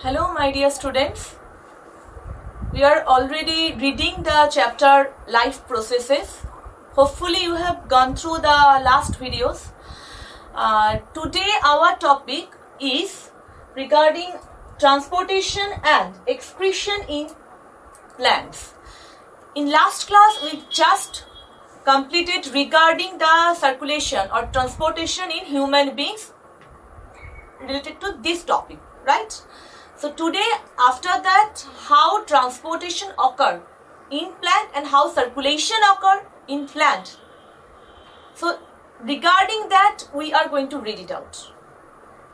Hello my dear students, we are already reading the chapter life processes. Hopefully you have gone through the last videos. Today our topic is regarding transportation and excretion in plants. In last class we just completed regarding the circulation or transportation in human beings related to this topic, right? So today, after that, how transportation occur in plant and how circulation occur in plant. So regarding that, we are going to read it out.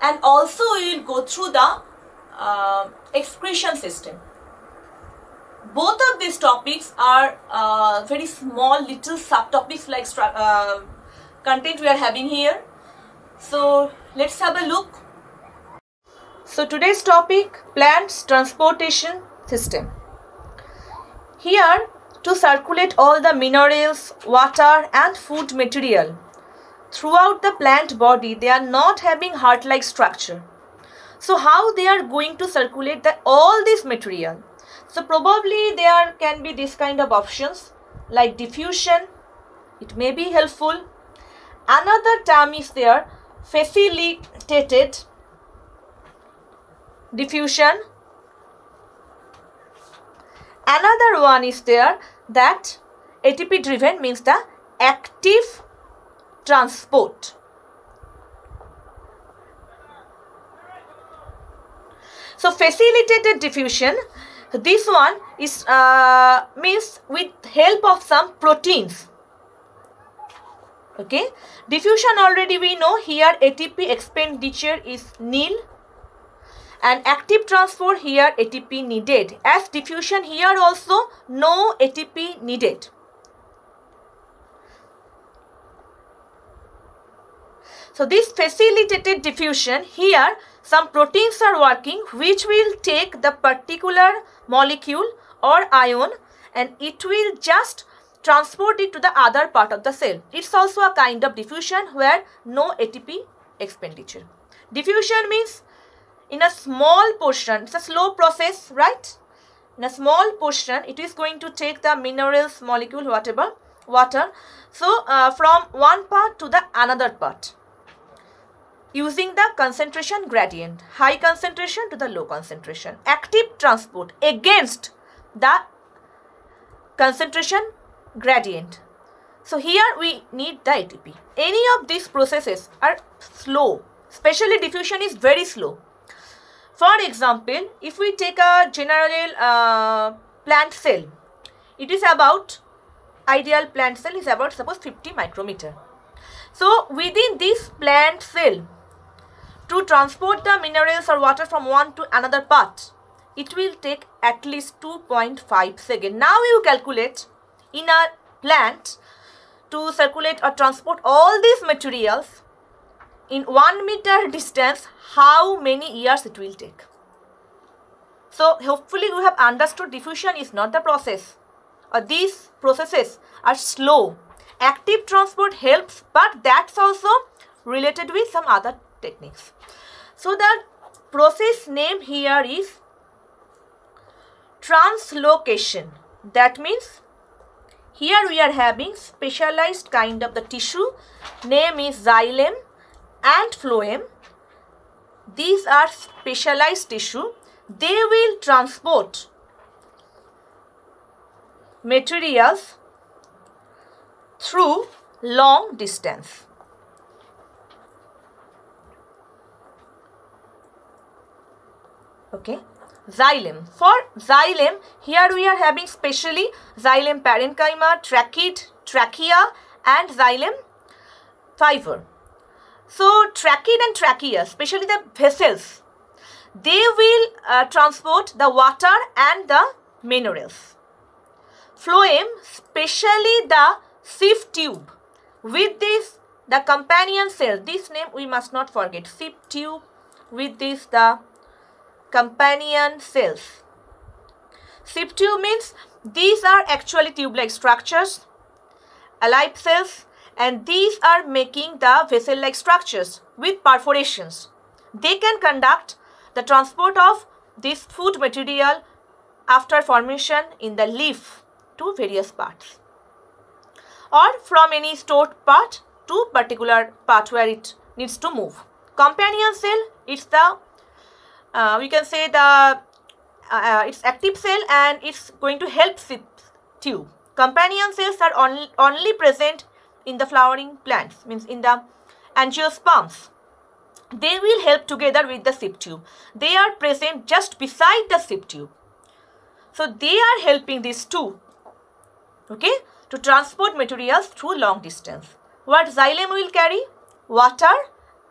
And also we will go through the excretion system. Both of these topics are very small little subtopics like content we are having here. So let's have a look. So today's topic, plants transportation system. Here, to circulate all the minerals, water and food material throughout the plant body, they are not having heart-like structure. So how they are going to circulate all this material? So probably there can be this kind of options like diffusion. It may be helpful. Another term is there, facilitated diffusion. Another one is there that ATP driven means the active transport. So facilitated diffusion, this one is means with help of some proteins. Okay, diffusion already we know here ATP expenditure is nil. And active transport here ATP needed. As diffusion here also no ATP needed. So this facilitated diffusion here some proteins are working which will take the particular molecule or ion and it will just transport it to the other part of the cell. It's also a kind of diffusion where no ATP expenditure. Diffusion means in a small portion, it's a slow process, right? In a small portion, it is going to take the minerals, molecule, whatever, water. So, from one part to the another part. Using the concentration gradient, high concentration to the low concentration. Active transport against the concentration gradient. So, here we need the ATP. Any of these processes are slow. Especially diffusion is very slow. For example, if we take a general plant cell, it is about, ideal plant cell is about suppose 50 micrometer. So within this plant cell, to transport the minerals or water from one to another part, it will take at least 2.5 seconds. Now you calculate in a plant to circulate or transport all these materials in 1 meter distance, how many years it will take. So hopefully you have understood diffusion is not the process. These processes are slow. Active transport helps, but that's also related with some other techniques. So the process name here is translocation. That means here we are having specialized kind of the tissue. Name is xylem and phloem. These are specialized tissue. They will transport materials through long distance. Okay, xylem. For xylem, here we are having specially xylem parenchyma, trachea and xylem fiber. So trachea and trachea, especially the vessels, they will transport the water and the minerals. Phloem, especially the sieve tube. With this, the companion cell, this name we must not forget, sieve tube, with this the companion cells. Sieve tube means these are actually tube-like structures, alive cells, and these are making the vessel-like structures with perforations. They can conduct the transport of this food material after formation in the leaf to various parts, or from any stored part to particular part where it needs to move. Companion cell, it's the we can say the it's active cell and it's going to help sip tube. Companion cells are only present in the flowering plants, means in the angiosperms. They will help together with the sip tube. They are present just beside the sip tube. So they are helping these two, okay, to transport materials through long distance. What xylem will carry? Water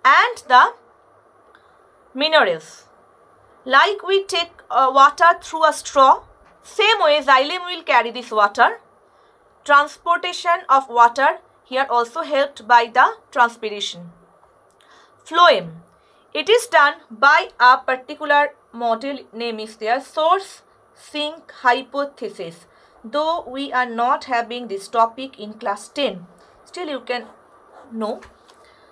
and the minerals. Like we take water through a straw, same way xylem will carry this water. Transportation of water here also helped by the transpiration. Phloem. It is done by a particular model name is there, source sink hypothesis. Though we are not having this topic in class 10, still you can know,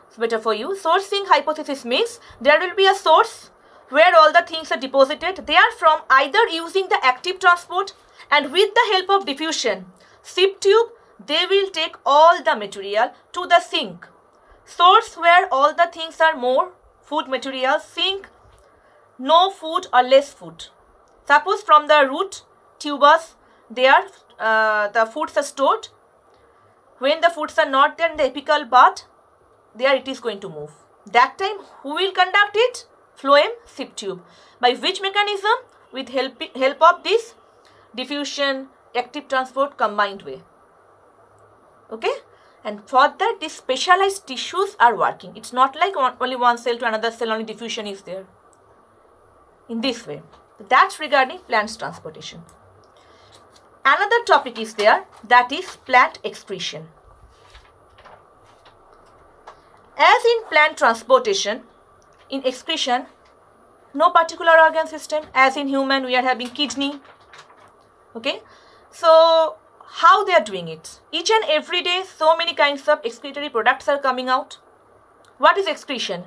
it's better for you. Source sink hypothesis means there will be a source where all the things are deposited. They are from either using the active transport and with the help of diffusion, sip tube, they will take all the material to the sink. Source where all the things are more food material, sink no food or less food. Suppose from the root tubers, there the foods are stored. When the foods are not there in the apical bud, there it is going to move. That time who will conduct it? Phloem, sip tube. By which mechanism? With help of this diffusion, active transport combined way. Okay, and for that these specialized tissues are working. It's not like only one cell to another cell, only diffusion is there. In this way, that's regarding plants transportation. Another topic is there, that is plant excretion. As in plant transportation, in excretion, no particular organ system. As in human, we are having kidney. Okay, so how they are doing it? Each and every day, so many kinds of excretory products are coming out. What is excretion?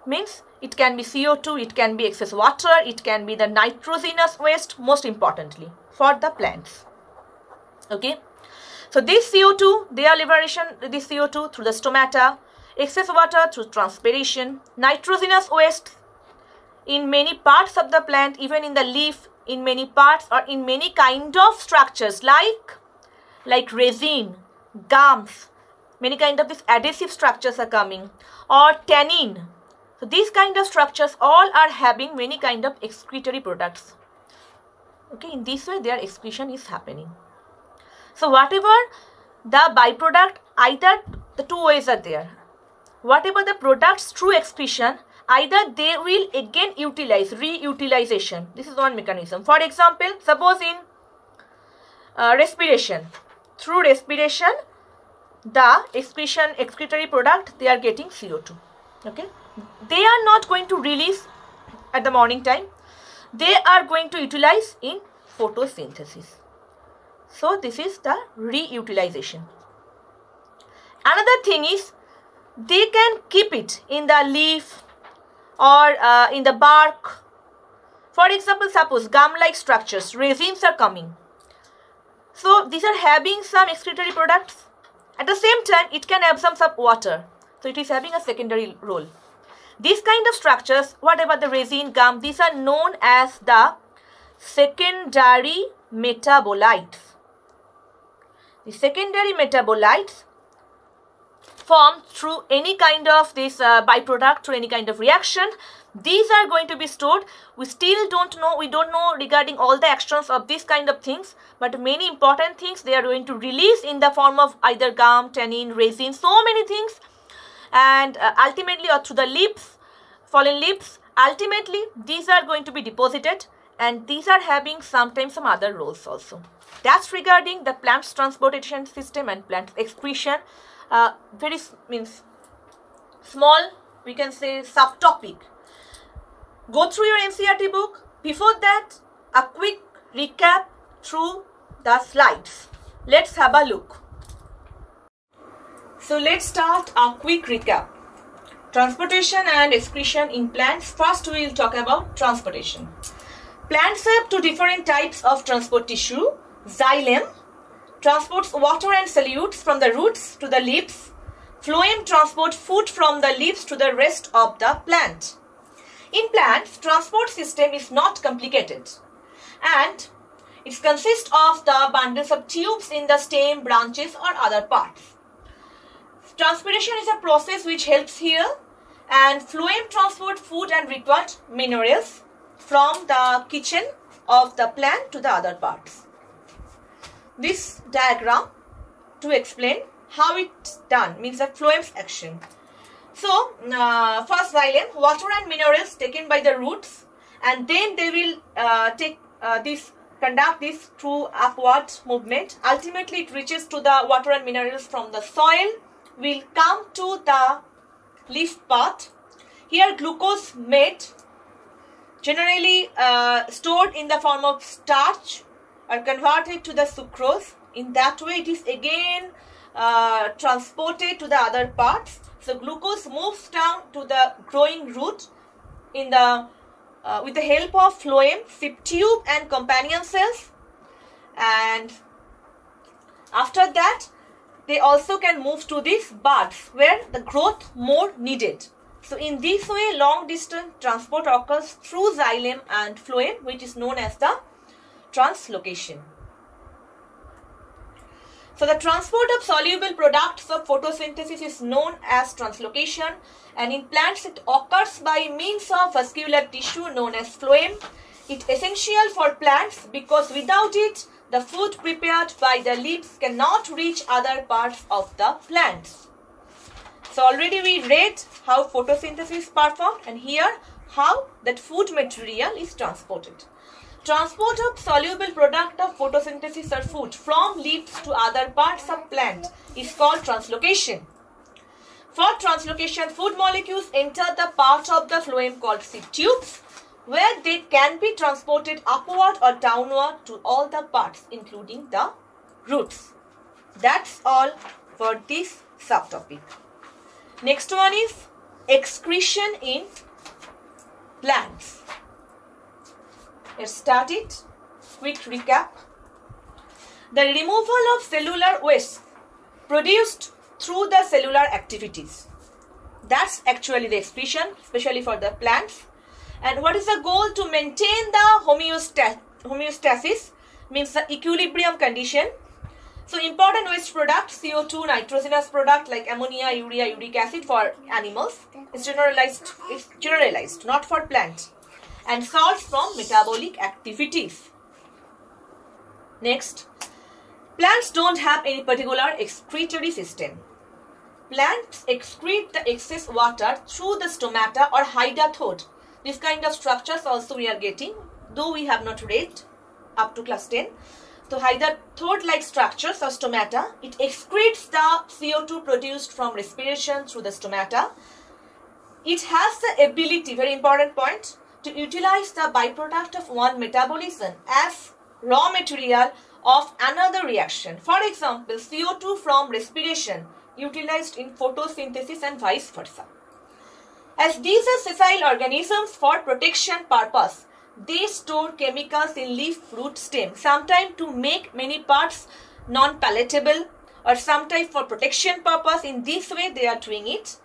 Means it can be CO2, it can be excess water, it can be the nitrogenous waste, most importantly for the plants. Okay, so this CO2, their liberation, this CO2 through the stomata, excess water through transpiration, nitrogenous waste in many parts of the plant, even in the leaf, in many parts or in many kind of structures like resin, gums, many kind of these adhesive structures are coming, or tannin. So these kind of structures all are having many kind of excretory products. Okay, in this way their excretion is happening. So whatever the byproduct, either the two ways are there. Whatever the products through excretion, either they will again utilize, reutilization. This is one mechanism. For example, suppose in respiration, through respiration, the excretory product, they are getting CO2. Okay, they are not going to release at the morning time. They are going to utilize in photosynthesis. So this is the reutilization. Another thing is, they can keep it in the leaf or in the bark. For example, suppose gum-like structures, resins are coming. So these are having some excretory products. At the same time, it can absorb some water. So it is having a secondary role. These kind of structures, whatever the resin, gum, these are known as the secondary metabolites. The secondary metabolites formed through any kind of this byproduct, through any kind of reaction. These are going to be stored. We still don't know, we don't know regarding all the actions of these kind of things, but many important things they are going to release in the form of either gum, tannin, resin, so many things, and ultimately or through the leaves, fallen leaves, ultimately these are going to be deposited, and these are having sometimes some other roles also. That's regarding the plant's transportation system and plant excretion. Very means small, we can say subtopic. Go through your NCERT book. Before that, a quick recap through the slides. Let's have a look. So let's start a quick recap. Transportation and excretion in plants. First we will talk about transportation. Plants have two different types of transport tissue. Xylem transports water and solutes from the roots to the leaves. Phloem transports food from the leaves to the rest of the plant. In plants, transport system is not complicated and it consists of the bundles of tubes in the stem, branches or other parts. Transpiration is a process which helps here, and phloem transports food and required minerals from the kitchen of the plant to the other parts. This diagram to explain how it's done means the phloem's action. So first xylem, water and minerals taken by the roots, and then they will conduct this through upward movement. Ultimately it reaches to the water and minerals from the soil, will come to the leaf part. Here glucose made, generally stored in the form of starch, are converted to the sucrose. In that way it is again transported to the other parts. So glucose moves down to the growing root in the with the help of phloem, sip tube and companion cells, and after that they also can move to these buds where the growth more needed. So in this way long distance transport occurs through xylem and phloem, which is known as the translocation. So the transport of soluble products of photosynthesis is known as translocation, and in plants it occurs by means of vascular tissue known as phloem. It is essential for plants because without it the food prepared by the leaves cannot reach other parts of the plants. So already we read how photosynthesis is performed, and here how that food material is transported. Transport of soluble product of photosynthesis or food from leaves to other parts of plant is called translocation. For translocation, food molecules enter the part of the phloem called sip tubes, where they can be transported upward or downward to all the parts including the roots. That's all for this subtopic. Next one is excretion in plants. Let's start it. Quick recap. The removal of cellular waste produced through the cellular activities. That's actually the excretion, especially for the plants. And what is the goal? To maintain the homeostasis, means the equilibrium condition. So important waste products, CO2, nitrogenous product like ammonia, urea, uric acid for animals is generalized, not for plant. And salts from metabolic activities. Next, plants don't have any particular excretory system. Plants excrete the excess water through the stomata or hydathoid. This kind of structures also we are getting, though we have not read up to class 10. So hydathoid like structures or stomata, it excretes the CO2 produced from respiration through the stomata. It has the ability, very important point, to utilize the byproduct of one metabolism as raw material of another reaction. For example, CO2 from respiration utilized in photosynthesis and vice versa. As these are sessile organisms, for protection purpose, they store chemicals in leaf, root, stem, sometimes to make many parts non-palatable, or sometimes for protection purpose. In this way they are doing it,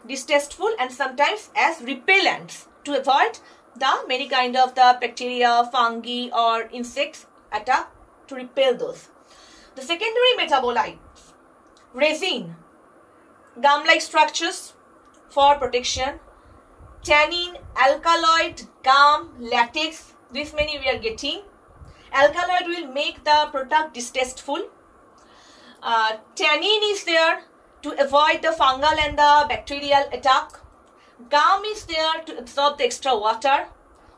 distasteful, and sometimes as repellents to avoid the many kind of the bacteria, fungi or insects attack, to repel those. The secondary metabolites, resin, gum-like structures for protection, tannin, alkaloid, gum, latex, this many we are getting. Alkaloid will make the product distasteful. Tannin is there to avoid the fungal and the bacterial attack. Gum is there to absorb the extra water.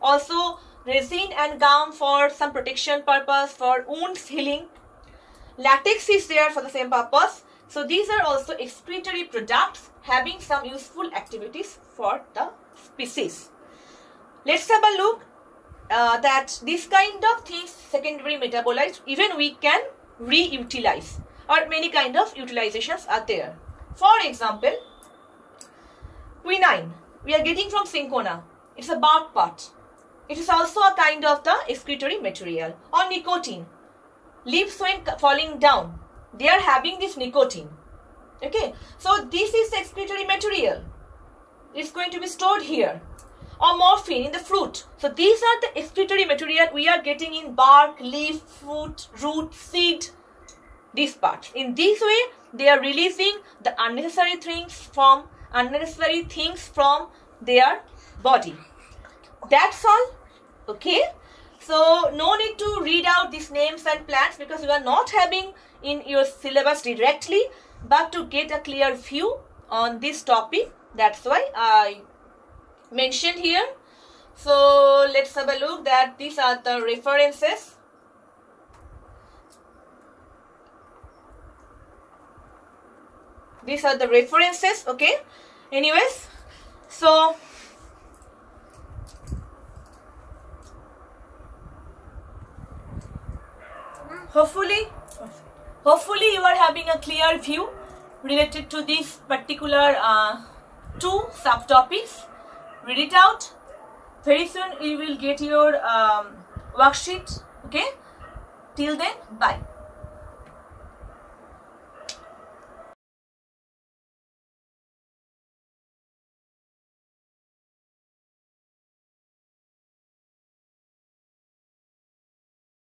Also resin and gum for some protection purpose, for wounds healing. Latex is there for the same purpose. So these are also excretory products having some useful activities for the species. Let's have a look that this kind of things, secondary metabolites, even we can reutilize, or many kind of utilizations are there. For example, quinine we are getting from cinchona. It's a bark part. It is also a kind of the excretory material. Or nicotine. Leaves when falling down, they are having this nicotine. Okay, so this is excretory material. It's going to be stored here. Or morphine in the fruit. So these are the excretory material we are getting in bark, leaf, fruit, root, seed, these parts. In this way, they are releasing the unnecessary things from their body. That's all. Okay. So no need to read out these names and plants because you are not having in your syllabus directly, but to get a clear view on this topic, that's why I mentioned here. So let's have a look that these are the references. These are the references. Okay. Anyways, so hopefully you are having a clear view related to this particular two subtopics. Read it out. Very soon you will get your worksheet. Okay. Till then, bye.